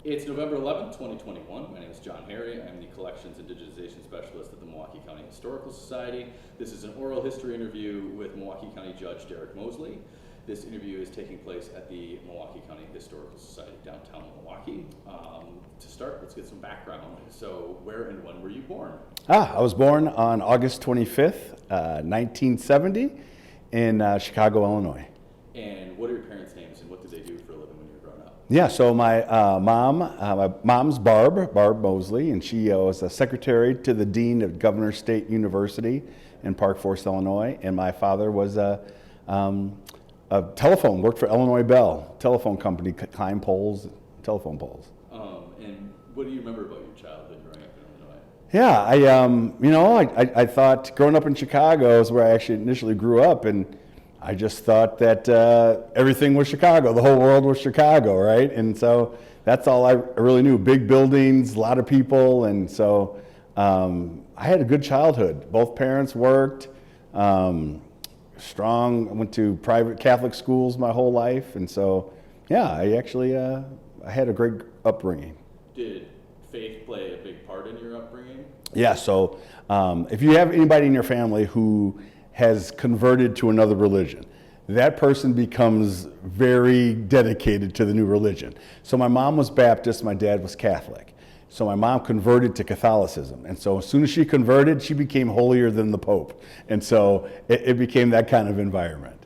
It's November 11th, 2021. My name is John Harry. I'm the Collections and Digitization Specialist at the Milwaukee County Historical Society. This is an oral history interview with Milwaukee County Judge Derek Mosley. This interview is taking place at the Milwaukee County Historical Society, downtown Milwaukee. To start, let's get some background. So, where and when were you born? I was born on August 25th, 1970 in Chicago, Illinois. And what are your parents' names and what did they do for a living when you were growing up? Yeah, so my mom's Barb Mosley, and she was a secretary to the dean of Governor State University in Park Forest, Illinois. And my father was a telephone, worked for Illinois Bell telephone company, climbed poles, telephone poles. And what do you remember about your childhood growing up in Illinois? Yeah, I thought growing up in Chicago is where I actually initially grew up, and I just thought that everything was Chicago, the whole world was Chicago, right? And so that's all I really knew. Big buildings, a lot of people, and so I had a good childhood. Both parents worked, strong. I went to private Catholic schools my whole life, and so yeah, I had a great upbringing. Did faith play a big part in your upbringing? Yeah, so if you have anybody in your family who has converted to another religion, that person becomes very dedicated to the new religion. So my mom was Baptist, my dad was Catholic. So my mom converted to Catholicism. And so as soon as she converted, she became holier than the Pope. And so it became that kind of environment.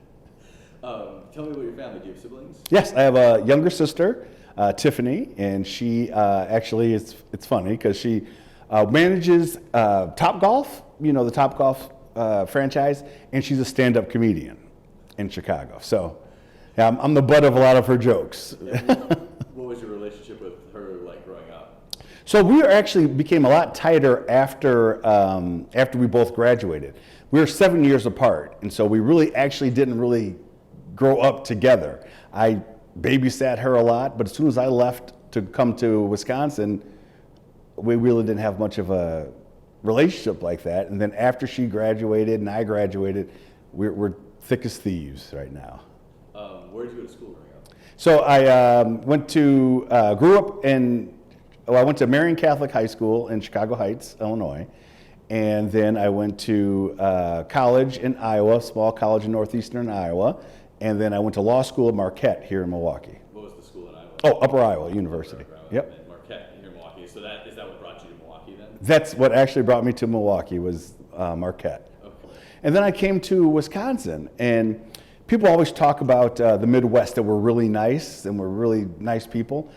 Tell me about your family. Do you have siblings? Yes, I have a younger sister, Tiffany, and she actually, it's funny because she manages Topgolf, the Topgolf franchise, and she's a stand-up comedian in Chicago. So yeah, I'm the butt of a lot of her jokes. What was your relationship with her like growing up? So we actually became a lot tighter after we both graduated. We were 7 years apart, and so we really actually didn't really grow up together. I babysat her a lot, but as soon as I left to come to Wisconsin, we really didn't have much of a relationship like that. And then after she graduated and I graduated, we're thick as thieves right now. Where did you go to school growing up? So I I went to Marian Catholic High School in Chicago Heights, Illinois. And then I went to college in Iowa, small college in northeastern Iowa. And then I went to law school at Marquette here in Milwaukee. What was the school in Iowa? Oh, Upper Iowa University. Upper Iowa. Yep. And Marquette here in Milwaukee. So is that what brought you to Milwaukee then? That's what actually brought me to Milwaukee was Marquette. Okay. And then I came to Wisconsin, and people always talk about the Midwest, that we're really nice and we're really nice people.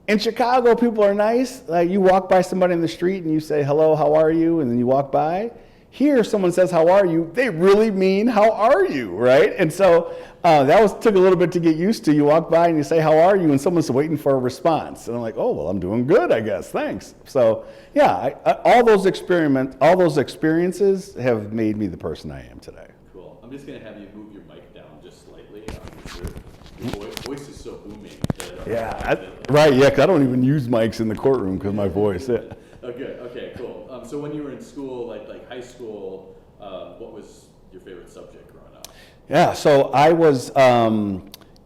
In Chicago, people are nice. Like you walk by somebody in the street and you say, hello, how are you? And then you walk by. Here, someone says, how are you? They really mean, how are you, right? And so took a little bit to get used to. You walk by and you say, how are you? And someone's waiting for a response. And I'm like, oh, well, I'm doing good, I guess, thanks. So yeah, all those experiences have made me the person I am today. Cool. I'm just going to have you move your mic down just slightly. Your voice is so booming. Right, yeah, because I don't even use mics in the courtroom because my voice. Yeah. Okay, cool. So when you were in school, like high school, what was your favorite subject growing up? Yeah, so I was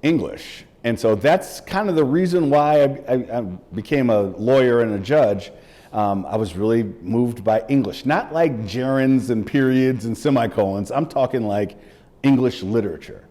English, and so that's kind of the reason why I became a lawyer and a judge. I was really moved by English, not like gerunds and periods and semicolons. I'm talking like English literature.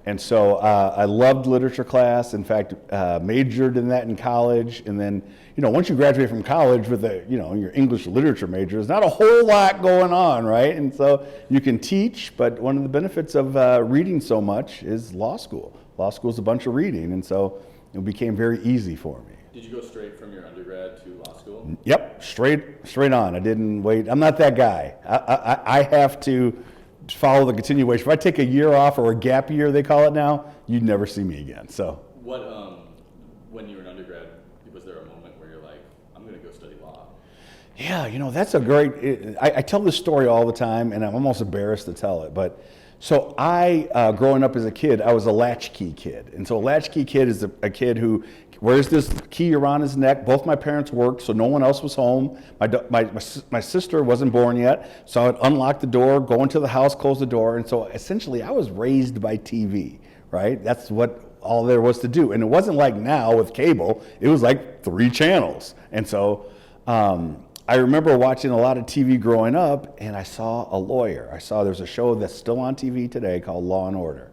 And so I loved literature class. In fact, majored in that in college. And then, once you graduate from college with your English literature major, there's not a whole lot going on, right? And so you can teach, but one of the benefits of reading so much is law school. Law school is a bunch of reading, and so it became very easy for me. Did you go straight from your undergrad to law school? Yep, straight on. I didn't wait. I'm not that guy. I have to follow the continuation. If I take a year off, or a gap year they call it now, you'd never see me again. So when you were an undergrad, was there a moment where you're like, I'm going to go study law? Yeah, that's a great, I tell this story all the time, and I'm almost embarrassed to tell it, but so growing up as a kid, I was a latchkey kid. And so a latchkey kid is a kid who wears this key around his neck. Both my parents worked, so no one else was home. My sister wasn't born yet, so I would unlock the door, go into the house, close the door. And so essentially I was raised by TV, right? That's what all there was to do. And it wasn't like now with cable, it was like 3 channels. And so I remember watching a lot of TV growing up, and I saw a lawyer. There's a show that's still on TV today called Law and Order.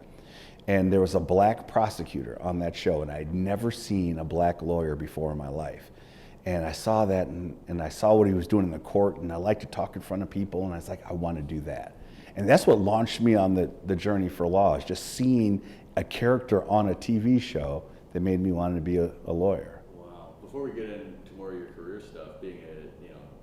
And there was a black prosecutor on that show, and I'd never seen a black lawyer before in my life. And I saw that, and I saw what he was doing in the court, and I like to talk in front of people, and I was like, I want to do that. And that's what launched me on the journey for law, is just seeing a character on a TV show that made me want to be a lawyer. Wow. Before we get into more of your career stuff, being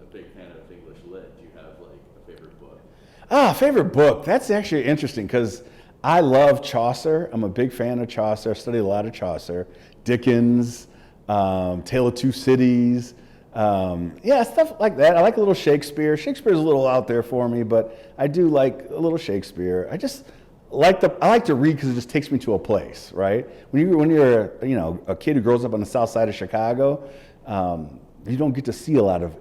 a big fan of English lit, do you have like a favorite book? Favorite book. That's actually interesting because I love Chaucer. I'm a big fan of Chaucer. I studied a lot of Chaucer. Dickens, Tale of Two Cities. Stuff like that. I like a little Shakespeare. Shakespeare's a little out there for me, but I do like a little Shakespeare. I like to read because it just takes me to a place, right? When you're a kid who grows up on the south side of Chicago, you don't get to see a lot of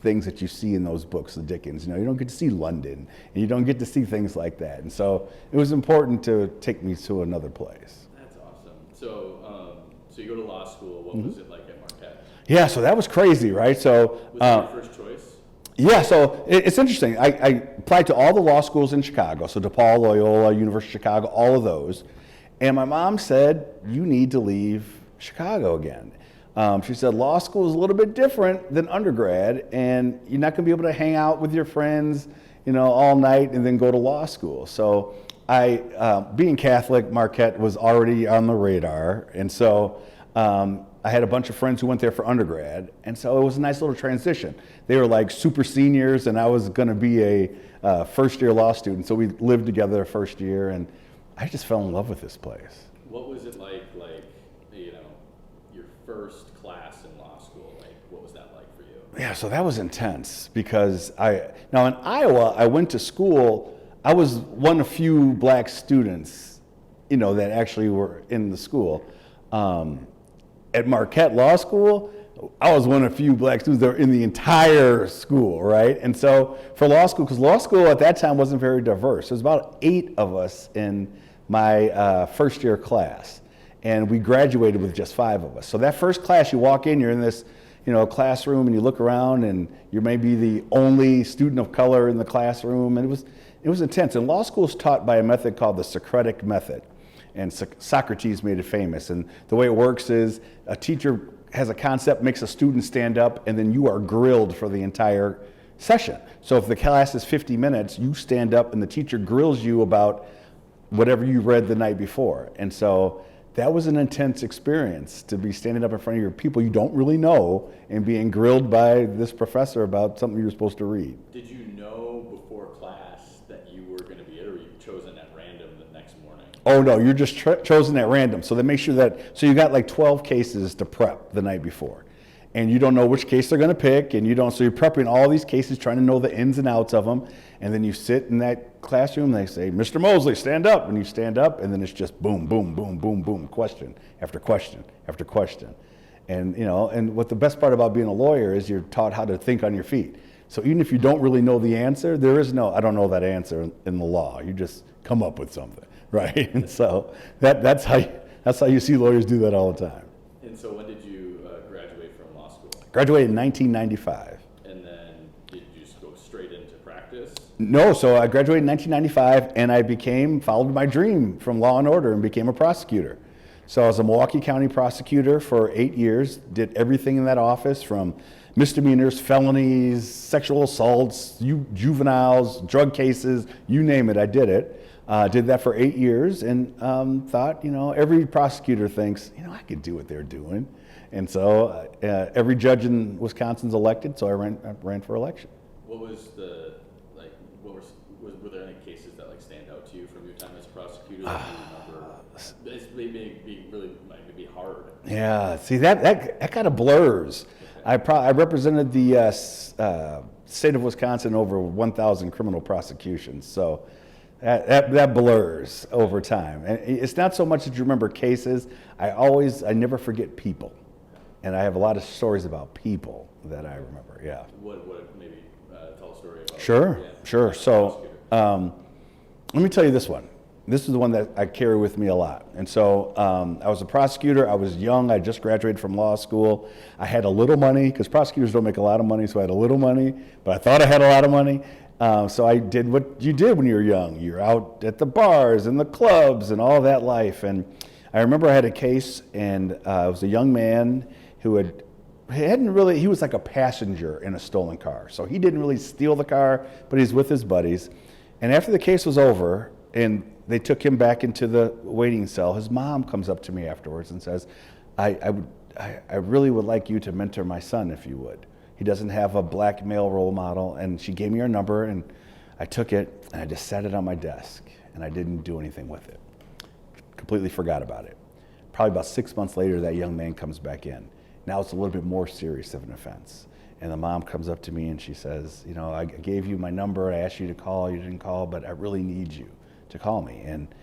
things that you see in those books of Dickens. You don't get to see London, and you don't get to see things like that. And so it was important to take me to another place. That's awesome. So you go to law school. What was it like at Marquette? Yeah, so that was crazy, right? So was that your first choice? Yeah, so it's interesting. I applied to all the law schools in Chicago, so DePaul, Loyola, University of Chicago, all of those. And my mom said, you need to leave Chicago again. She said, law school is a little bit different than undergrad, and you're not going to be able to hang out with your friends, all night and then go to law school. So being Catholic, Marquette was already on the radar. And so I had a bunch of friends who went there for undergrad, and so it was a nice little transition. They were like super seniors, and I was going to be a first-year law student, so we lived together first year, and I just fell in love with this place. What was it like your first class in law school? Like, what was that like for you? Yeah, so that was intense because now in Iowa, I went to school. I was one of few black students, that actually were in the school. At Marquette Law School, I was one of the few black students that were in the entire school, right? And so for law school, because law school at that time wasn't very diverse, there was about 8 of us in my first year class, and we graduated with just 5 of us. So that first class, you walk in, you're in this classroom, and you look around, and you may be the only student of color in the classroom, and it was intense. And law school is taught by a method called the Socratic method. And Socrates made it famous. And the way it works is a teacher has a concept, makes a student stand up, and then you are grilled for the entire session. So if the class is 50 minutes, you stand up and the teacher grills you about whatever you read the night before. And so that was an intense experience, to be standing up in front of your people you don't really know and being grilled by this professor about something you were supposed to read. Did you know before class that you were going to be it, or were you chosen at random the next morning? Oh no, you're just chosen at random. So they make sure so you got like 12 cases to prep the night before. And you don't know which case they're going to pick, so you're prepping all these cases, trying to know the ins and outs of them. And then you sit in that classroom, they say, Mr. Mosley, stand up. And you stand up, and then it's just boom, boom, boom, boom, boom, question after question after question. And, and what the best part about being a lawyer is you're taught how to think on your feet. So even if you don't really know the answer, there is no, I don't know that answer in the law. You just come up with something, right? And so that's how you see lawyers do that all the time. And so when did you graduate from law school? Graduated in 1995. And then did you just go straight into practice? No, so I graduated in 1995, and I followed my dream from Law and Order and became a prosecutor. So I was a Milwaukee County prosecutor for 8 years, did everything in that office from misdemeanors, felonies, sexual assaults, juveniles, drug cases, you name it, I did it. Did that for 8 years and thought, every prosecutor thinks, I could do what they're doing. And so every judge in Wisconsin's elected, so I ran for election. What was were there any cases that stand out to you from your time as a prosecutor that you remember? It's being really might be hard. Yeah, see that kind of blurs. Okay. I represented the state of Wisconsin over 1,000 criminal prosecutions, so that blurs over time. And it's not so much that you remember cases. I never forget people, and I have a lot of stories about people that I remember. Yeah. What maybe tell a story about? Sure. So let me tell you this one. this is the one that I carry with me a lot. And so I was a prosecutor. I was young. I just graduated from law school. I had a little money, because prosecutors don't make a lot of money, so I had a little money, but I thought I had a lot of money. So I did what you did when you were young. You're out at the bars and the clubs and all that life. And I remember I had a case, and it was a young man who he was like a passenger in a stolen car. So he didn't really steal the car, but he's with his buddies. And after the case was over, and they took him back into the waiting cell, his mom comes up to me afterwards and says, I really would like you to mentor my son, if you would. He doesn't have a black male role model. And she gave me her number, and I took it, and I just set it on my desk, and I didn't do anything with it. Completely forgot about it. Probably about 6 months later, that young man comes back in. Now it's a little bit more serious of an offense. And the mom comes up to me and she says, you know, I gave you my number, I asked you to call, you didn't call, but I really need you to call me. And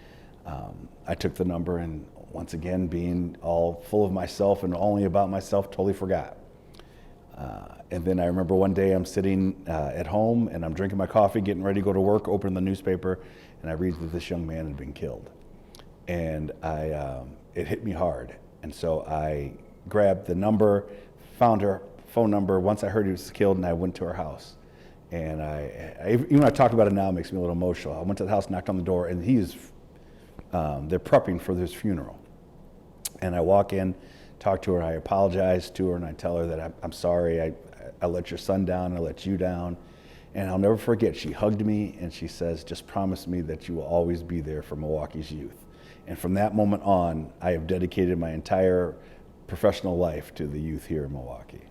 I took the number, and once again, being all full of myself and only about myself, totally forgot. And then I remember one day I'm sitting at home, and I'm drinking my coffee, getting ready to go to work, open the newspaper, and I read that this young man had been killed. And it hit me hard. And so I grabbed the number, found her phone number once I heard he was killed, and I went to her house. And even when I talk about it now, it makes me a little emotional. I went to the house, knocked on the door, and they're prepping for this funeral. And I walk in, talk to her, I apologize to her, and I tell her that I'm sorry, I let your son down, I let you down. And I'll never forget, she hugged me and she says, just promise me that you will always be there for Milwaukee's youth. And from that moment on, I have dedicated my entire professional life to the youth here in Milwaukee.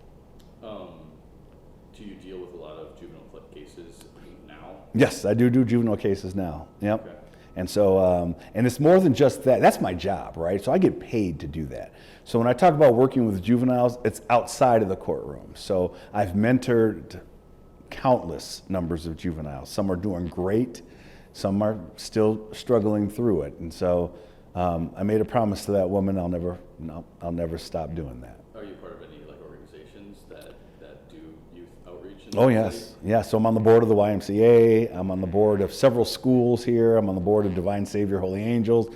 Do you deal with a lot of juvenile cases now? Yes, I do juvenile cases now. Yep. Okay. And so, and it's more than just that. That's my job, right? So I get paid to do that. So when I talk about working with juveniles, it's outside of the courtroom. So I've mentored countless numbers of juveniles. Some are doing great. Some are still struggling through it. And so I made a promise to that woman, I'll never stop doing that. Are you part of any organizations that do youth outreach? Oh yes, yeah. So I'm on the board of the YMCA. I'm on the board of several schools here. I'm on the board of Divine Savior Holy Angels.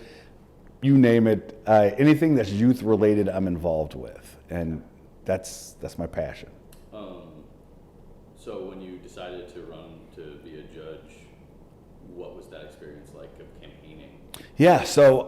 You name it. Anything that's youth related, I'm involved with, and that's my passion. So when you decided to run to be a judge, what was that experience like of campaigning? Yeah, so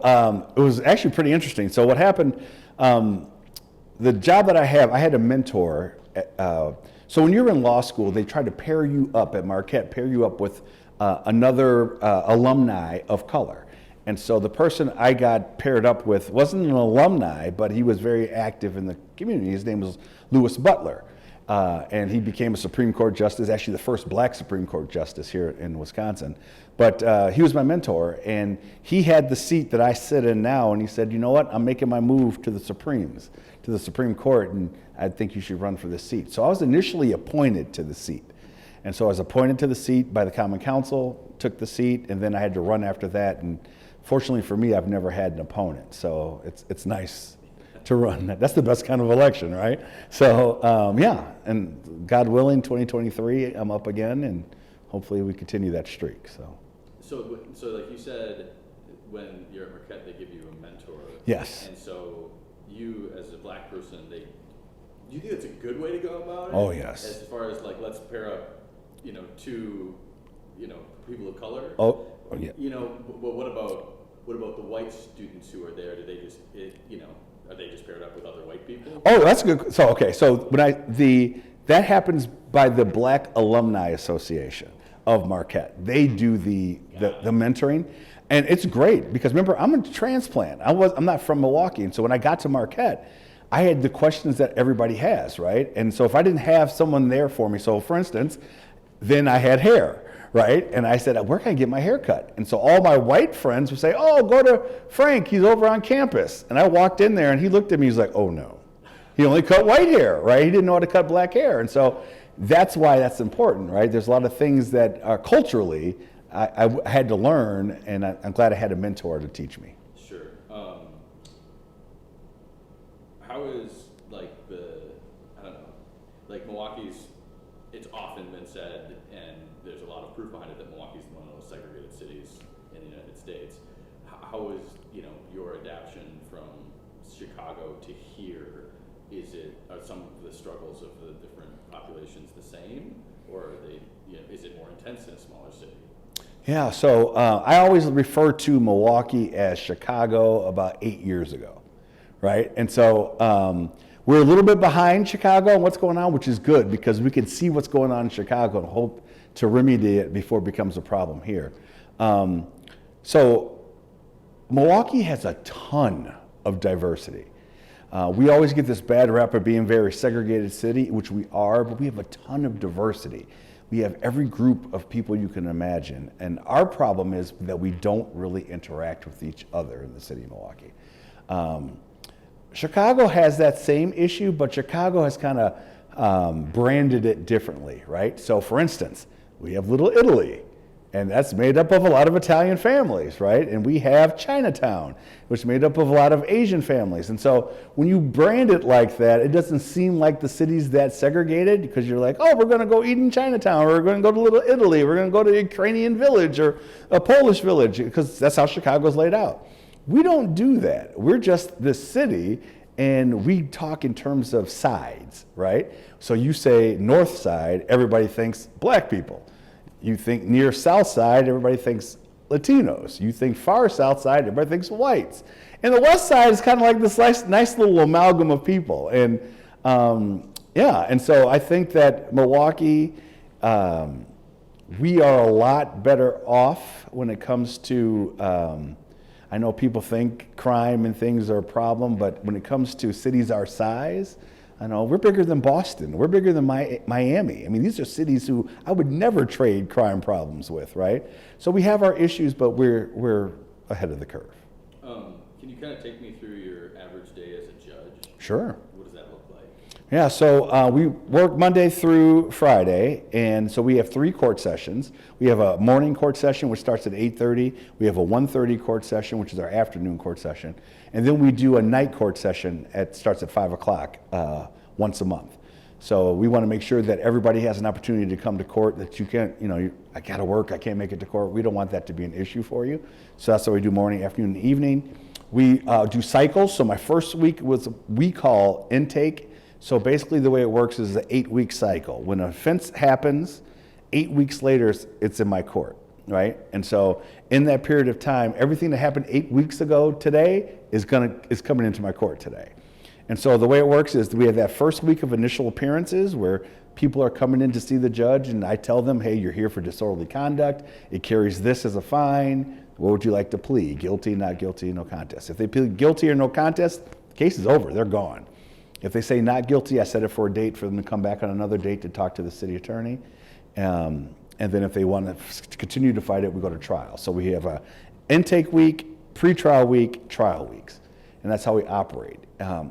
it was actually pretty interesting. So what happened, the job that I had a mentor. So when you're in law school, they try to pair you up at Marquette, pair you up with another alumni of color. And so the person I got paired up with wasn't an alumni, but he was very active in the community. His name was Louis Butler. And he became a Supreme Court justice, actually the first black Supreme Court justice here in Wisconsin. But he was my mentor, and he had the seat that I sit in now, and he said, you know what, I'm making my move to the Supremes, to the Supreme Court, and I think you should run for this seat. So I was initially appointed to the seat. And so I was appointed to the seat by the Common Council, took the seat, and then I had to run after that. And fortunately for me, I've never had an opponent, so it's nice to run. That's the best kind of election, right? So yeah, and God willing, 2023, I'm up again, and hopefully we continue that streak. So like you said, when you're at Marquette, they give you a mentor. Yes. And so you, as a black person, do you think it's a good way to go about it? Oh yes. As far as like, let's pair up, two, people of color. Oh yeah. But what about the white students who are there? Do they just, are they just paired up with other white people? Oh, that's good. So okay, so that happens by the Black Alumni Association of Marquette. They do the mentoring, and it's great because remember, I'm a transplant. I'm not from Milwaukee, and so when I got to Marquette, I had the questions that everybody has, right? And so if I didn't have someone there for me, so for instance, then I had hair. Right? And I said, where can I get my hair cut? And so all my white friends would say, oh, go to Frank, he's over on campus. And I walked in there and he looked at me, he's like, oh no. He only cut white hair, right? He didn't know how to cut black hair. And so that's why that's important, right? There's a lot of things that culturally I had to learn, and I'm glad I had a mentor to teach me. Sure. How is Milwaukee's, it's often been said, and there's a lot of proof behind it, that Milwaukee's one of the most segregated cities in the United States. how is, your adaptation from Chicago to here? Are some of the struggles of the different populations the same, or are they, is it more intense in a smaller city? Yeah, so I always refer to Milwaukee as Chicago about 8 years ago, right? And so we're a little bit behind Chicago and what's going on, which is good because we can see what's going on in Chicago and hope to remedy it before it becomes a problem here. So Milwaukee has a ton of diversity. We always get this bad rap of being a very segregated city, which we are, but we have a ton of diversity. We have every group of people you can imagine. And our problem is that we don't really interact with each other in the city of Milwaukee. Chicago has that same issue, but Chicago has kind of branded it differently, right? So for instance, we have Little Italy, and that's made up of a lot of Italian families, right? And we have Chinatown, which is made up of a lot of Asian families. And so when you brand it like that, it doesn't seem like the city's that segregated because you're like, oh, we're going to go eat in Chinatown, or we're going to go to Little Italy, we're going to go to a Ukrainian village or a Polish village, because that's how Chicago's laid out. We don't do that. We're just this city, and we talk in terms of sides, right? So you say North Side, everybody thinks black people. You think near South Side, everybody thinks Latinos. You think far South Side, everybody thinks whites. And the West Side is kind of like this nice little amalgam of people. And and so I think that Milwaukee, we are a lot better off when it comes to, I know people think crime and things are a problem, but when it comes to cities our size, I know we're bigger than Boston. We're bigger than Miami. I mean, these are cities who I would never trade crime problems with, right? So we have our issues, but we're ahead of the curve. Can you kind of take me through your average day as a judge? Sure. What does that look like? Yeah, so we work Monday through Friday, and so we have 3 court sessions. We have a morning court session, which starts at 8:30. We have a 1:30 court session, which is our afternoon court session. And then we do a night court session starts at 5 o'clock once a month. So we want to make sure that everybody has an opportunity to come to court, that you can't, I got to work, I can't make it to court. We don't want that to be an issue for you. So that's why we do morning, afternoon, and evening. We do cycles. So my first week we call intake. So basically the way it works is an 8-week cycle. When an offense happens, 8 weeks later, it's in my court, right? And so in that period of time, everything that happened 8 weeks ago today is coming into my court today. And so the way it works is we have that first week of initial appearances where people are coming in to see the judge, and I tell them, hey, you're here for disorderly conduct. It carries this as a fine. What would you like to plead? Guilty, not guilty, no contest. If they plead guilty or no contest, the case is over. They're gone. If they say not guilty, I set it for a date for them to come back on another date to talk to the city attorney. And then if they want to continue to fight it, we go to trial. So we have a intake week, pretrial week, trial weeks. And that's how we operate.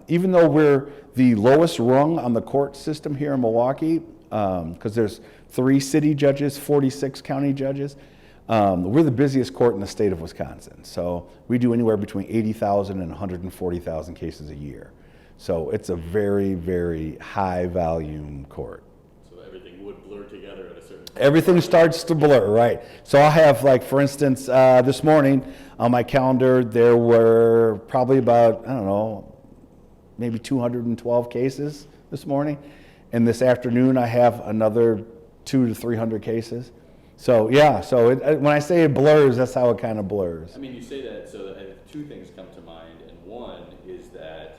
Even though we're the lowest rung on the court system here in Milwaukee, because there's 3 city judges, 46 county judges, we're the busiest court in the state of Wisconsin. So we do anywhere between 80,000 and 140,000 cases a year. So it's a very, very high volume court. So everything would blur together at a certain point. Everything starts to blur, right? So I'll have, like, for instance, this morning on my calendar, there were probably about, I don't know, maybe 212 cases this morning. And this afternoon, I have another 200 to 300 cases. So, yeah, so when I say it blurs, that's how it kind of blurs. I mean, you say that, so 2 things come to mind. And one is that,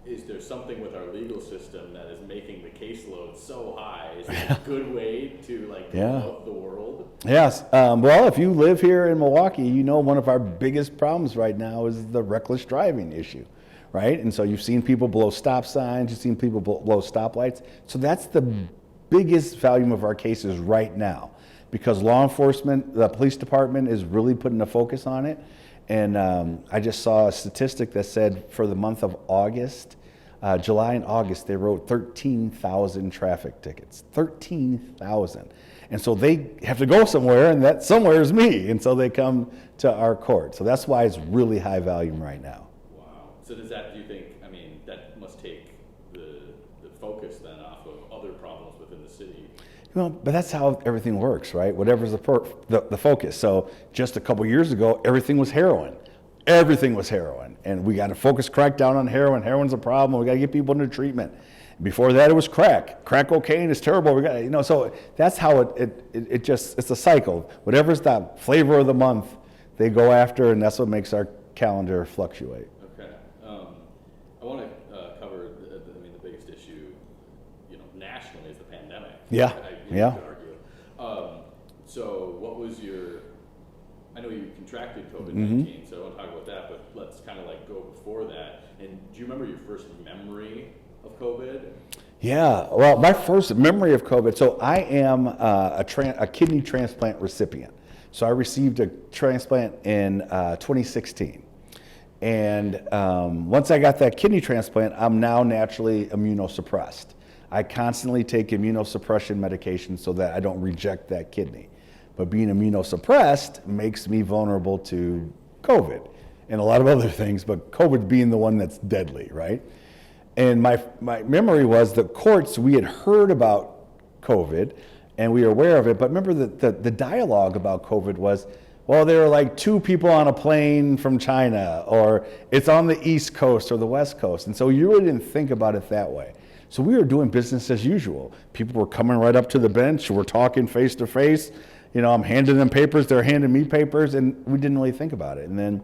is there something with our legal system that is making the caseload so high? Is it a good way to, like, promote the world? Yes. Well, if you live here in Milwaukee, one of our biggest problems right now is the reckless driving issue, right? And so you've seen people blow stop signs, you've seen people blow stoplights. So that's the biggest volume of our cases right now, because law enforcement, the police department is really putting a focus on it. And I just saw a statistic that said for the month of August, July and August, they wrote 13,000 traffic tickets. 13,000. And so they have to go somewhere, and that somewhere is me. And so they come to our court. So that's why it's really high volume right now. Wow. So do you think, that must take the focus then off of other problems within the city? But that's how everything works, right? Whatever's the focus. So just a couple years ago, everything was heroin. Everything was heroin. And we got to focus, crack down on heroin. Heroin's a problem. We got to get people into treatment. Before that, it was crack. Crack cocaine is terrible. We got, so that's how it just, it's a cycle. Whatever's the flavor of the month, they go after, and that's what makes our calendar fluctuate. Okay. I want to cover, the biggest issue, nationally is the pandemic. Yeah. You could argue. So what was I know you contracted COVID-19, so I don't want to talk about that, but let's kind of go before that. And do you remember your first memory of COVID? Yeah, well, my first memory of COVID, so I am a kidney transplant recipient. So I received a transplant in 2016. And once I got that kidney transplant, I'm now naturally immunosuppressed. I constantly take immunosuppression medication so that I don't reject that kidney. But being immunosuppressed makes me vulnerable to COVID and a lot of other things, but COVID being the one that's deadly, right? And my memory was the courts, we had heard about COVID and we were aware of it, but remember the dialogue about COVID was, well, there are 2 people on a plane from China, or it's on the East Coast or the West Coast. And so you really didn't think about it that way. So we were doing business as usual. People were coming right up to the bench, we're talking face to face. I'm handing them papers, they're handing me papers, and we didn't really think about it. And then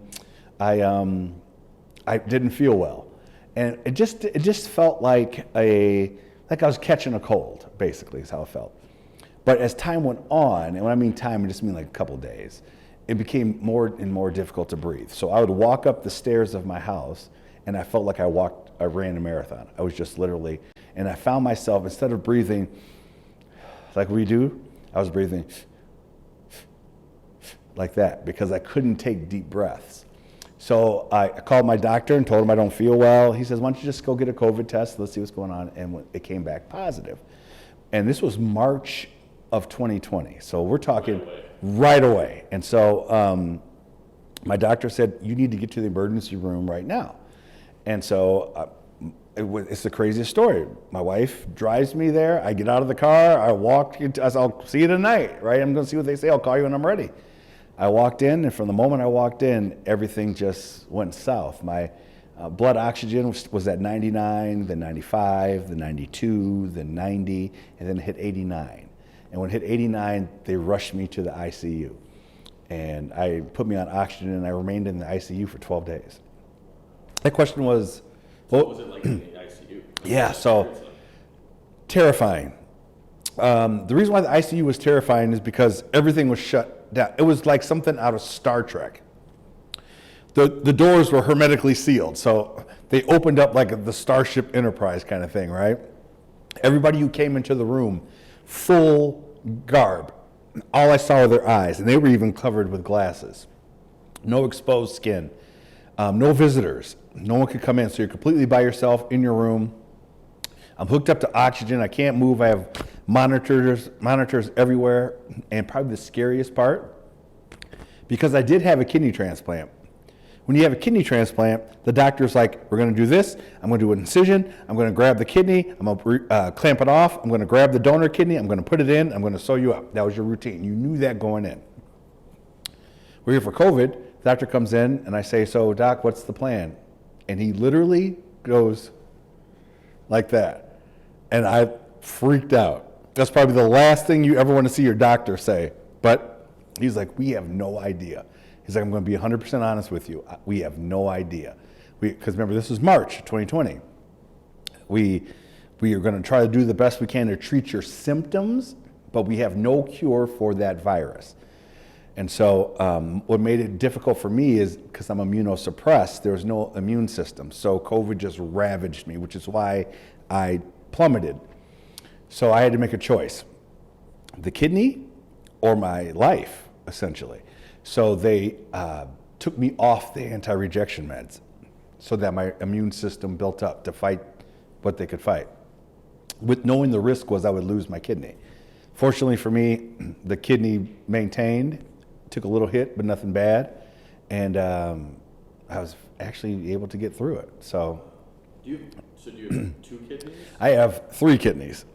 I didn't feel well. And it just felt like I was catching a cold, basically, is how it felt. But as time went on, and when I mean time, I just mean a couple days, it became more and more difficult to breathe. So I would walk up the stairs of my house, and I felt like I ran a marathon. I was just literally, and I found myself, instead of breathing like we do, I was breathing like that because I couldn't take deep breaths. So I called my doctor and told him I don't feel well. He says, why don't you just go get a COVID test? Let's see what's going on. And it came back positive. And this was March of 2020. So we're talking right away. And so my doctor said, you need to get to the emergency room right now. And so it's the craziest story. My wife drives me there. I get out of the car. I walk. I'll see you tonight, right? I'm going to see what they say. I'll call you when I'm ready. I walked in, and from the moment I walked in, everything just went south. My blood oxygen was at 99, then 95, then 92, then 90, and then it hit 89. And when it hit 89, they rushed me to the ICU. And I put me on oxygen, and I remained in the ICU for 12 days. That question was... What was it like in the ICU? Yeah, so terrifying. The reason why the ICU was terrifying is because everything was shut down. It was like something out of Star Trek. The doors were hermetically sealed, so they opened up like the Starship Enterprise kind of thing, right? Everybody who came into the room, full garb. All I saw were their eyes, and they were even covered with glasses. No exposed skin. No visitors. No one could come in, so you're completely by yourself in your room. I'm hooked up to oxygen. I can't move. I have monitors everywhere. And probably the scariest part, because I did have a kidney transplant. When you have a kidney transplant, the doctor's like, we're going to do this. I'm going to do an incision. I'm going to grab the kidney. I'm going to clamp it off. I'm going to grab the donor kidney. I'm going to put it in. I'm going to sew you up. That was your routine. You knew that going in. We're here for COVID. The doctor comes in, and I say, so, Doc, what's the plan? And he literally goes like that. And I freaked out. That's probably the last thing you ever want to see your doctor say. But he's like, we have no idea. He's like, I'm going to be 100% honest with you. We have no idea. Because remember, this is March 2020. We are going to try to do the best we can to treat your symptoms, but we have no cure for that virus. And so what made it difficult for me is because I'm immunosuppressed, there was no immune system. So COVID just ravaged me, which is why I plummeted. So I had to make a choice, the kidney or my life, essentially. So they took me off the anti-rejection meds so that my immune system built up to fight what they could fight, with knowing the risk was I would lose my kidney. Fortunately for me, the kidney maintained, took a little hit, but nothing bad, and I was actually able to get through it. So do you have 2 kidneys? I have 3 kidneys.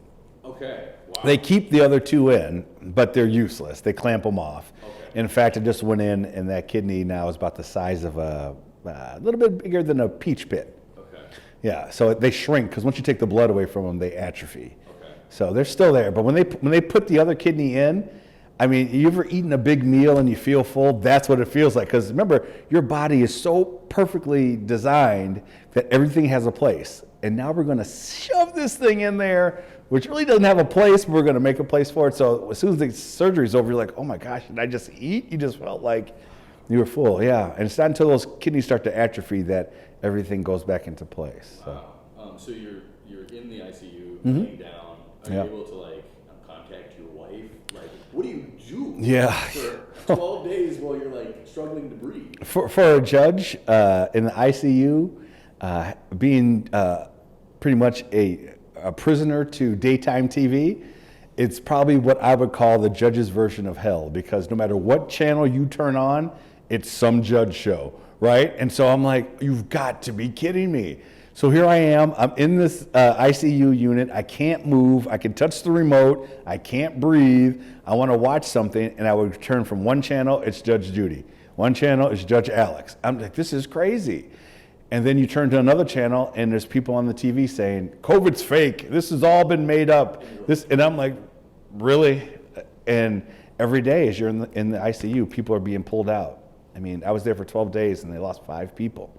Okay, They keep the other 2 in, but they're useless. They clamp them off. Okay. In fact, I just went in, and that kidney now is about the size of a little bit bigger than a peach pit. Okay. Yeah, so they shrink because once you take the blood away from them, they atrophy. Okay. So they're still there, but when they put the other kidney in, I mean, you ever eaten a big meal and you feel full? That's what it feels like. Because remember, your body is so perfectly designed that everything has a place. And now we're going to shove this thing in there, which really doesn't have a place, but we're going to make a place for it. So as soon as the surgery's over, you're like, oh my gosh, did I just eat? You just felt like you were full, yeah. And it's not until those kidneys start to atrophy that everything goes back into place. So. Wow. So you're in the ICU, laying down. Are you able to like contact your wife? Like, what do you do? Yeah. For 12 days while you're like struggling to breathe. For a judge in the ICU, being pretty much a prisoner to daytime TV, it's probably what I would call the judge's version of hell, because no matter what channel you turn on, it's some judge show, right? And so I'm like, you've got to be kidding me. So here I am, I'm in this ICU unit, I can't move, I can touch the remote, I can't breathe, I want to watch something, and I would turn from one channel, it's Judge Judy. One channel is Judge Alex. I'm like, this is crazy. And then you turn to another channel, and there's people on the TV saying, COVID's fake, this has all been made up. And I'm like, really? And every day as you're in the ICU, people are being pulled out. I mean, I was there for 12 days, and they lost 5 people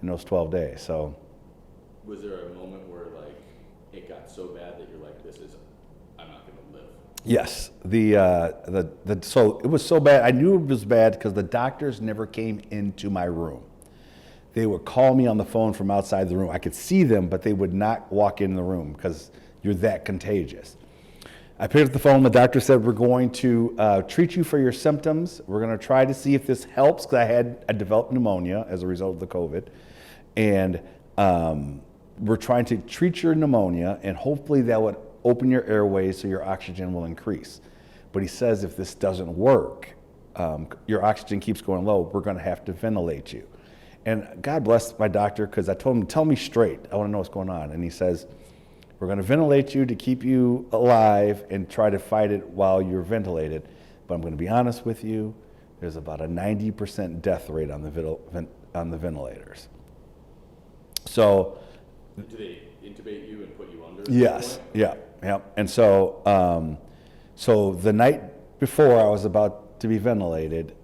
in those 12 days, so. Was there a moment where like it got so bad that you're like, I'm not going to live? Yes, so it was so bad. I knew it was bad because the doctors never came into my room. They would call me on the phone from outside the room. I could see them, but they would not walk in the room because you're that contagious. I picked up the phone. The doctor said, we're going to treat you for your symptoms. We're going to try to see if this helps, because I developed pneumonia as a result of the COVID. And we're trying to treat your pneumonia, and hopefully that would open your airways so your oxygen will increase. But he says if this doesn't work, your oxygen keeps going low, we're going to have to ventilate you. And God bless my doctor, because I told him, tell me straight, I want to know what's going on. And he says, we're going to ventilate you to keep you alive and try to fight it while you're ventilated. But I'm going to be honest with you, there's about a 90% death rate on the ventilators. So, do they intubate you and put you under? Yes, yeah. And so, so the night before I was about to be vented,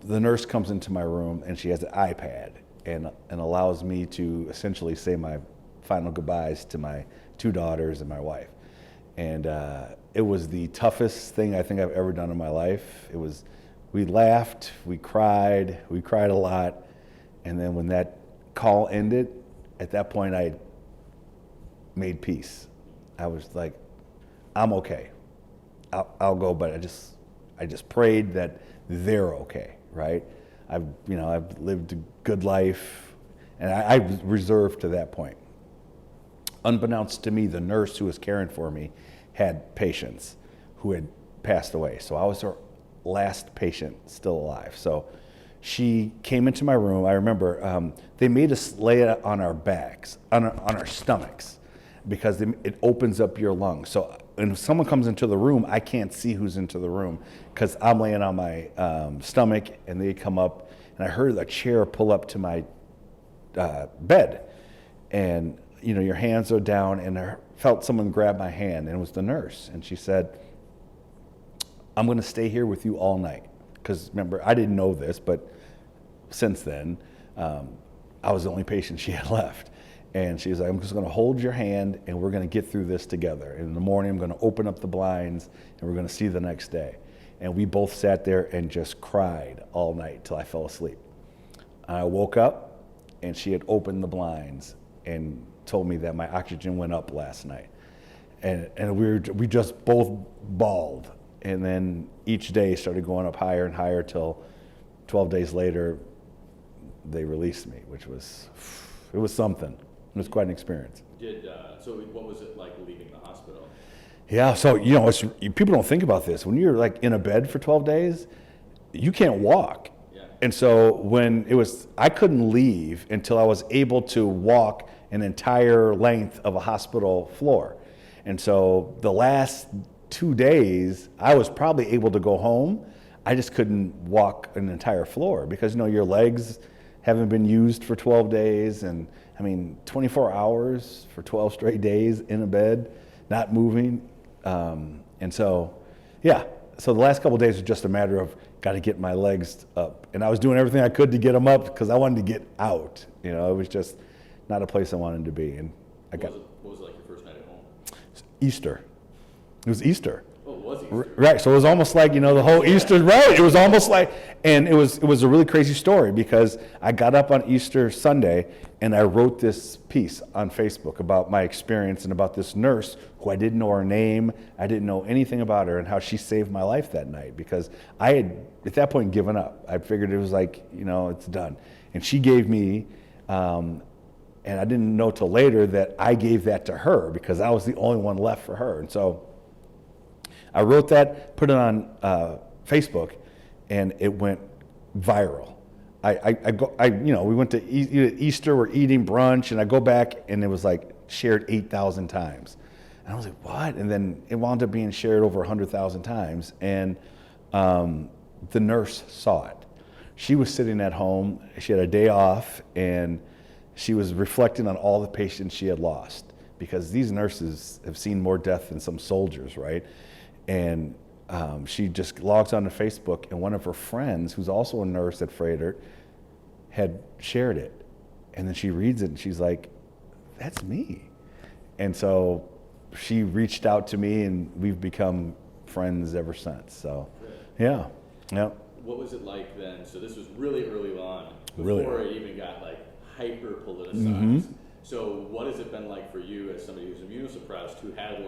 the nurse comes into my room, and she has an iPad and allows me to essentially say my final goodbyes to my 2 daughters and my wife. And it was the toughest thing I think I've ever done in my life. We laughed, we cried a lot. And then when that call ended, at that point I made peace. I was like, I'm okay. I'll go, but I just prayed that they're okay, right? I've lived a good life, and I was reserved to that point. Unbeknownst to me, the nurse who was caring for me had patients who had passed away. So I was her last patient still alive. So she came into my room. I remember they made us lay it on our backs, on our stomachs, because it opens up your lungs. So when someone comes into the room, I can't see who's into the room because I'm laying on my stomach, and they come up, and I heard a chair pull up to my bed, and your hands are down, and I felt someone grab my hand, and it was the nurse, and she said, I'm going to stay here with you all night. Because remember, I didn't know this, but since then, I was the only patient she had left. And she was like, I'm just going to hold your hand, and we're going to get through this together. And in the morning, I'm going to open up the blinds, and we're going to see the next day. And we both sat there and just cried all night till I fell asleep. I woke up, and she had opened the blinds and told me that my oxygen went up last night. And we just both bawled. And then each day started going up higher and higher till 12 days later, they released me, which was something. It was quite an experience. So what was it like leaving the hospital? Yeah, so, people don't think about this. When you're like in a bed for 12 days, you can't walk. Yeah. And so I couldn't leave until I was able to walk an entire length of a hospital floor. And so the last 2 days, I was probably able to go home. I just couldn't walk an entire floor because, your legs haven't been used for 12 days. And 24 hours for 12 straight days in a bed, not moving. And so, so the last couple of days was just a matter of got to get my legs up. And I was doing everything I could to get them up because I wanted to get out. It was just not a place I wanted to be. And what was it like your first night at home? Easter. It was Easter. Oh, it was Easter. Right. So it was almost like, the whole Easter, right. It was almost like, and it was a really crazy story because I got up on Easter Sunday and I wrote this piece on Facebook about my experience and about this nurse who I didn't know her name. I didn't know anything about her and how she saved my life that night because I had, at that point, given up. I figured it was like, it's done. And she gave me, and I didn't know till later that I gave that to her because I was the only one left for her. And so I wrote that, put it on Facebook, and it went viral. We went to Easter, we're eating brunch, and I go back, and it was like shared 8,000 times. And I was like, what? And then it wound up being shared over 100,000 times, and the nurse saw it. She was sitting at home, she had a day off, and she was reflecting on all the patients she had lost, because these nurses have seen more death than some soldiers, right? And she just logs onto Facebook, and one of her friends, who's also a nurse at Frederick, had shared it. And then she reads it, and she's like, that's me. And so she reached out to me, and we've become friends ever since. So, yeah. What was it like then? So this was really early on, Really? before it even got like hyper politicized. Mm-hmm. So what has it been like for you as somebody who's immunosuppressed, who had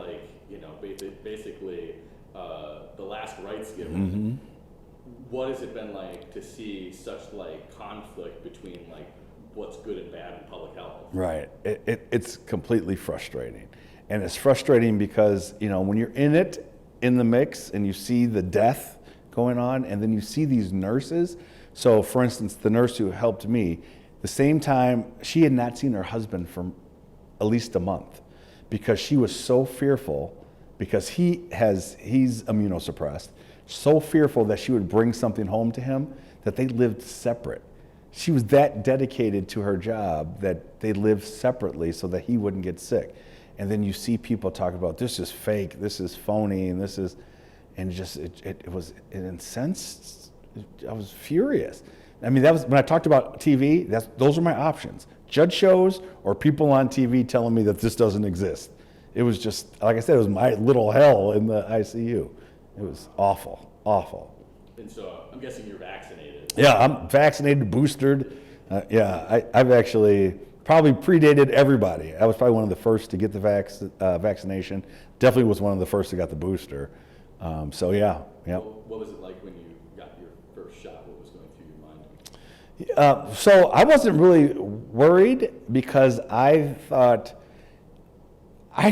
basically the last rites given? Mm-hmm. What has it been like to see such conflict between what's good and bad in public health? Right. It's completely frustrating. And it's frustrating because, when you're in the mix, and you see the death going on, and then you see these nurses. So, for instance, the nurse who helped me, the same time, she had not seen her husband for at least a month because she was so fearful, because he's immunosuppressed, so fearful that she would bring something home to him that they lived separate. She was that dedicated to her job that they lived separately so that he wouldn't get sick. And then you see people talk about, this is fake, this is phony, and it was an incensed. I was furious. That was when I talked about TV. Those are my options: judge shows or people on TV telling me that this doesn't exist. It was just, like I said, it was my little hell in the ICU. It was awful. And so I'm guessing you're vaccinated. Yeah, I'm vaccinated, boosted. I've actually probably predated everybody. I was probably one of the first to get the vaccination. Definitely was one of the first to got the booster. What was it like when you got your first shot? What was going through your mind? So I wasn't really worried because I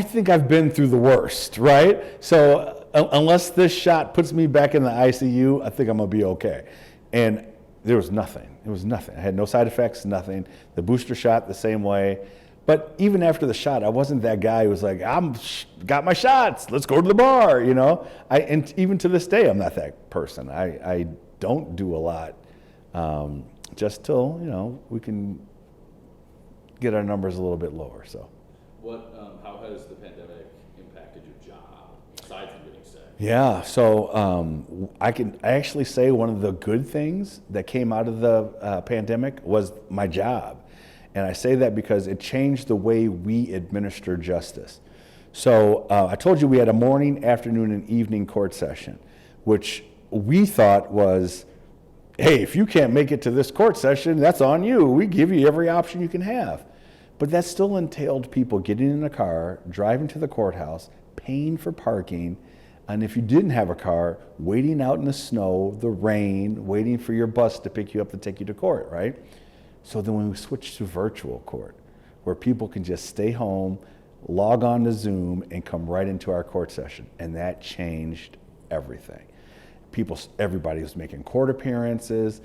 think I've been through the worst, right? So unless this shot puts me back in the ICU, I think I'm gonna be okay. And there was nothing. It was nothing. I had no side effects, nothing. The booster shot the same way. But even after the shot, I wasn't that guy who was like, got my shots, let's go to the bar, and even to this day, I'm not that person. I don't do a lot, just till, we can get our numbers a little bit lower, so. How has the pandemic impacted your job, aside from getting sick? Yeah, so I actually say one of the good things that came out of the pandemic was my job. And I say that because it changed the way we administer justice. So I told you we had a morning, afternoon, and evening court session, which we thought was, hey, if you can't make it to this court session, that's on you. We give you every option you can have. But that still entailed people getting in a car, driving to the courthouse, paying for parking, and if you didn't have a car, waiting out in the snow, the rain, waiting for your bus to pick you up to take you to court, right? So then when we switched to virtual court, where people can just stay home, log on to Zoom, and come right into our court session, and that changed everything. Everybody was making court appearances.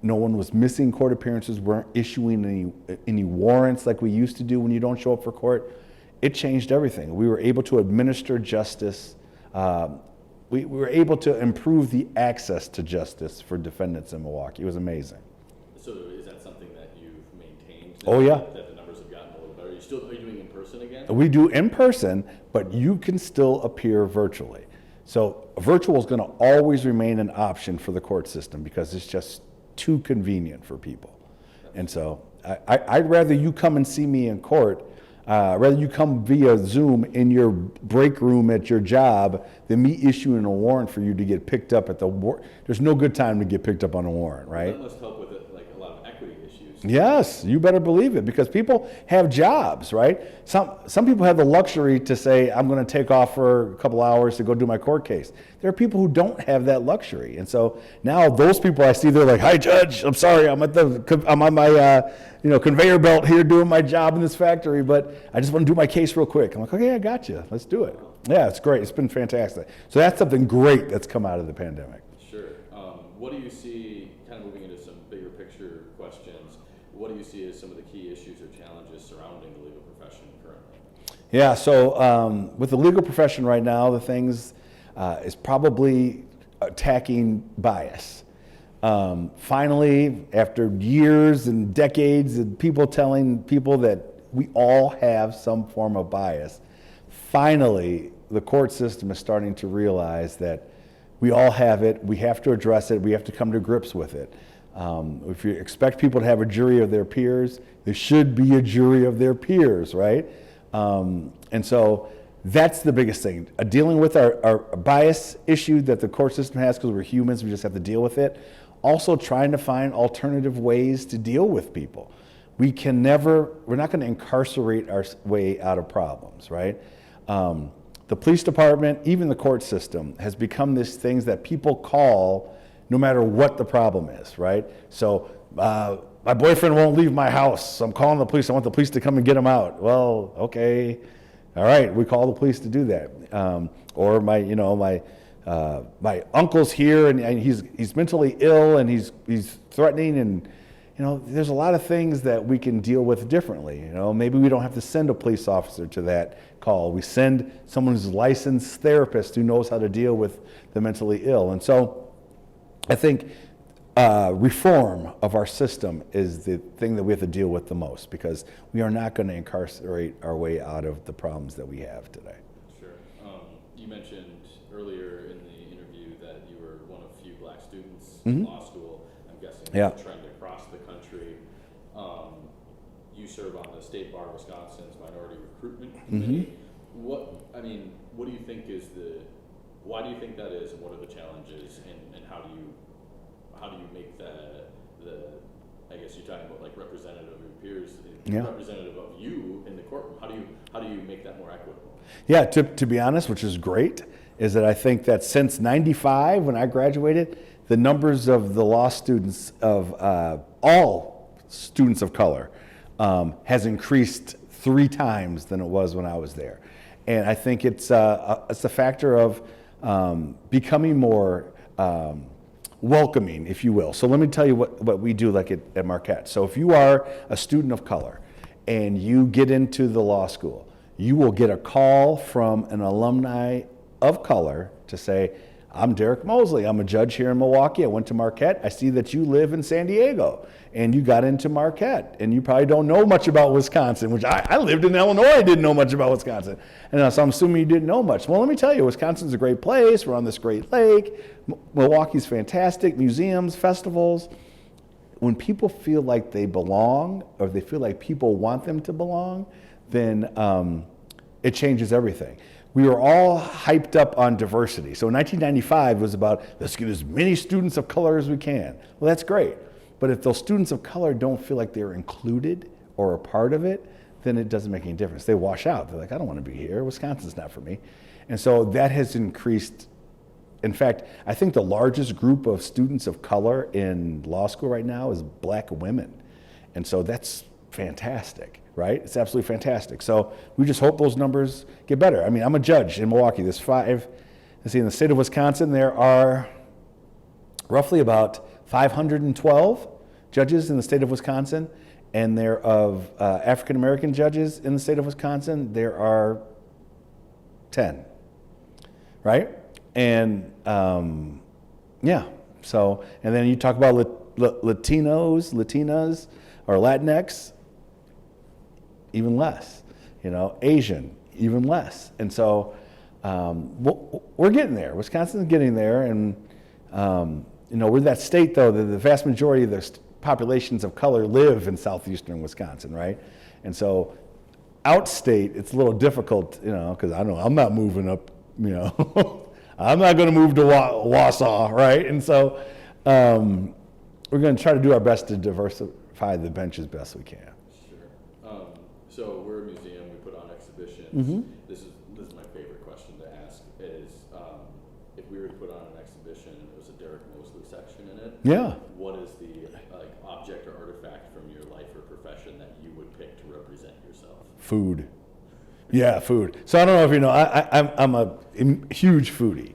No one was missing court appearances. Weren't issuing any warrants like we used to do when you don't show up for court. it changed everything. We were able to administer justice. We were able to improve the access to justice for defendants in Milwaukee. It was amazing. So is that something that you've maintained? Oh, yeah. That the numbers have gotten a little better? Are you doing in person again? We do in person, but you can still appear virtually. So virtual is going to always remain an option for the court system because it's just too convenient for people. And so I'd rather you come and see me in court, rather you come via Zoom in your break room at your job than me issuing a warrant for you to get picked up at the warrant. There's no good time to get picked up on a warrant, right? That must help with it, like a lot of equity issues. Yes, you better believe it, because people have jobs, right? Some people have the luxury to say, I'm going to take off for a couple hours to go do my court case. There are people who don't have that luxury. And so now those people I see, they're like, hi, Judge, I'm sorry, I'm on my conveyor belt here doing my job in this factory, but I just want to do my case real quick. I'm like, okay, I got you. Let's do it. Yeah, it's great. It's been fantastic. So that's something great that's come out of the pandemic. Sure. What do you see, kind of moving into some bigger picture questions, what do you see as some of the key issues or challenges surrounding the legal profession currently? Yeah, so with the legal profession right now, the things is probably attacking bias. Finally, after years and decades of people telling people that we all have some form of bias, finally the court system is starting to realize that we all have it, we have to address it, we have to come to grips with it. If you expect people to have a jury of their peers, there should be a jury of their peers, right? And so that's the biggest thing. Dealing with our bias issue that the court system has, because we're humans, we just have to deal with it. Also trying to find alternative ways to deal with people. We're not going to incarcerate our way out of problems, right? The police department, even the court system, has become these things that people call no matter what the problem is, right? So my boyfriend won't leave my house, so I'm calling the police. I want the police to come and get him out. Well, okay, all right, we call the police to do that. Or my uncle's here and he's mentally ill and he's threatening, and there's a lot of things that we can deal with differently. Maybe we don't have to send a police officer to that call. We send someone who's a licensed therapist who knows how to deal with the mentally ill. And so I think reform of our system is the thing that we have to deal with the most, because we are not going to incarcerate our way out of the problems that we have today. Sure. You mentioned earlier in the interview that you were one of few black students in law school. I'm guessing it's a trend across the country. You serve on the State Bar of Wisconsin's Minority Recruitment Committee. Why do you think that is, and what are the challenges, and how do you make the I guess you're talking about like representative of your peers, representative of you in the courtroom. How do you make that more equitable? Yeah, to be honest, which is great, is that I think that since '95, when I graduated, the numbers of the law students of all students of color has increased 3 times than it was when I was there. And I think it's a factor of becoming more welcoming, if you will. So let me tell you what we do like at Marquette. So if you are a student of color and you get into the law school, you will get a call from an alumni of color to say, I'm Derek Mosley. I'm a judge here in Milwaukee. I went to Marquette. I see that you live in San Diego and you got into Marquette, and you probably don't know much about Wisconsin, which I lived in Illinois. I didn't know much about Wisconsin. And so I'm assuming you didn't know much. Well, let me tell you, Wisconsin's a great place. We're on this great lake. Milwaukee's fantastic. Museums, festivals. When people feel like they belong, or they feel like people want them to belong, then it changes everything. We were all hyped up on diversity. So in 1995, it was about, let's get as many students of color as we can. Well, that's great. But if those students of color don't feel like they're included or a part of it, then it doesn't make any difference. They wash out. They're like, I don't want to be here. Wisconsin's not for me. And so that has increased. In fact, I think the largest group of students of color in law school right now is black women. And so that's fantastic, right? It's absolutely fantastic. So we just hope those numbers get better. I mean, I'm a judge in Milwaukee. There's 5, let's see, in the state of Wisconsin, there are roughly about 512 judges in the state of Wisconsin. and there of African American judges in the state of Wisconsin, there are 10, right? And yeah, so, and then you talk about Latinas, or Latinx, even less, Asian, even less. And so we're getting there. Wisconsin's getting there, and we're that state, though, that the vast majority of the populations of color live in southeastern Wisconsin, right? And so outstate, it's a little difficult, because I know I'm not moving up, I'm not going to move to Wausau, right? And so we're going to try to do our best to diversify the bench as best we can. Sure. So we're a museum. We put on exhibitions. Mm-hmm. This is my favorite question to ask is if we were to put on an exhibition and there was a Derek Mosley section in it. Yeah. What is the object or artifact from your life or profession that you would pick to represent yourself? Food. Yeah, food. So I don't know if you know, I'm a huge foodie.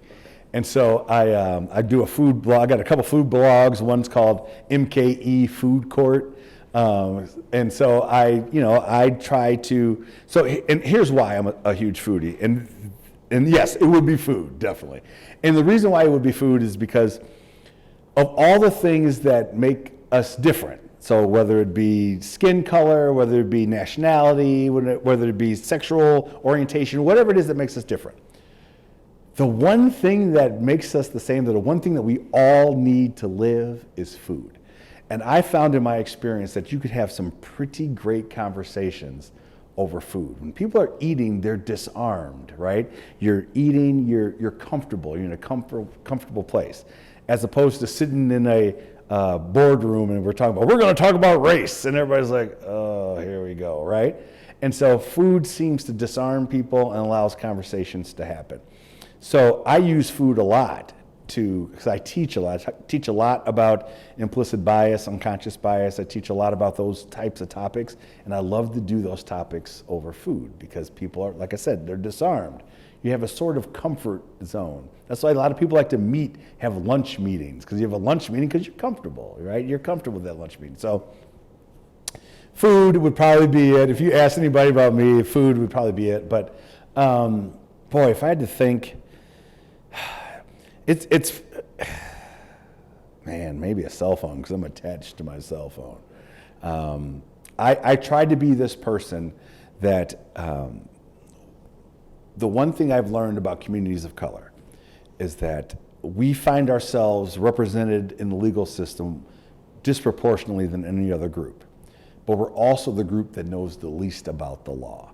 And so I do a food blog. I got a couple food blogs. One's called MKE Food Court. And so I try to, and here's why I'm a huge foodie. And yes, it would be food, definitely. And the reason why it would be food is because of all the things that make us different. So whether it be skin color, whether it be nationality, whether it be sexual orientation, whatever it is that makes us different. The one thing that makes us the same, the one thing that we all need to live is food. And I found in my experience that you could have some pretty great conversations over food. When people are eating, they're disarmed, right? You're eating, you're comfortable, you're in a comfortable place. As opposed to sitting in a boardroom and we're going to talk about race, and everybody's like, oh, here we go, right? And so food seems to disarm people and allows conversations to happen. So I use food a lot because I teach a lot. I teach a lot about implicit bias, unconscious bias. I teach a lot about those types of topics, and I love to do those topics over food because people are, like I said, they're disarmed. You have a sort of comfort zone. That's why a lot of people like to have lunch meetings, because you have a lunch meeting because you're comfortable, right? You're comfortable with that lunch meeting. So food would probably be it. If you ask anybody about me, food would probably be it. But boy, if I had to think, it's man, maybe a cell phone, because I'm attached to my cell phone. I tried to be this person that the one thing I've learned about communities of color is that we find ourselves represented in the legal system disproportionately than any other group. But we're also the group that knows the least about the law.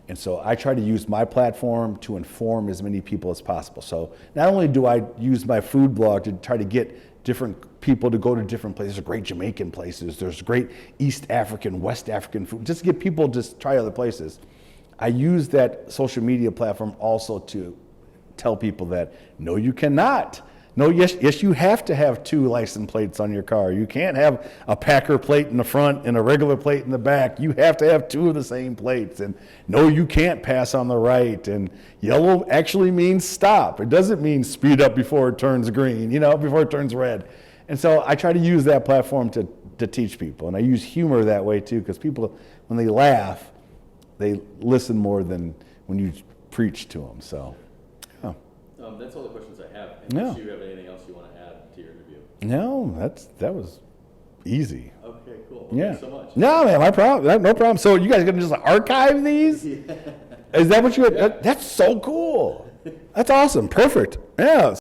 And so I try to use my platform to inform as many people as possible. So not only do I use my food blog to try to get different people to go to different places, there's great Jamaican places, there's great East African, West African food, just to get people to try other places. I use that social media platform also to tell people that, no, you cannot. No, yes, you have to have 2 license plates on your car. You can't have a Packer plate in the front and a regular plate in the back. You have to have 2 of the same plates. And no, you can't pass on the right. And yellow actually means stop. It doesn't mean speed up before it turns green, before it turns red. And so I try to use that platform to teach people. And I use humor that way too, because people, when they laugh, they listen more than when you preach to them. So, yeah. That's all the questions I have. Unless you have anything else you want to add to your interview. No, that was easy. Okay, cool. Well, Yeah. Thanks so much. No, man, no problem. So you guys are gonna just archive these? Yeah. Is that what that's so cool. That's awesome. Perfect. Yeah.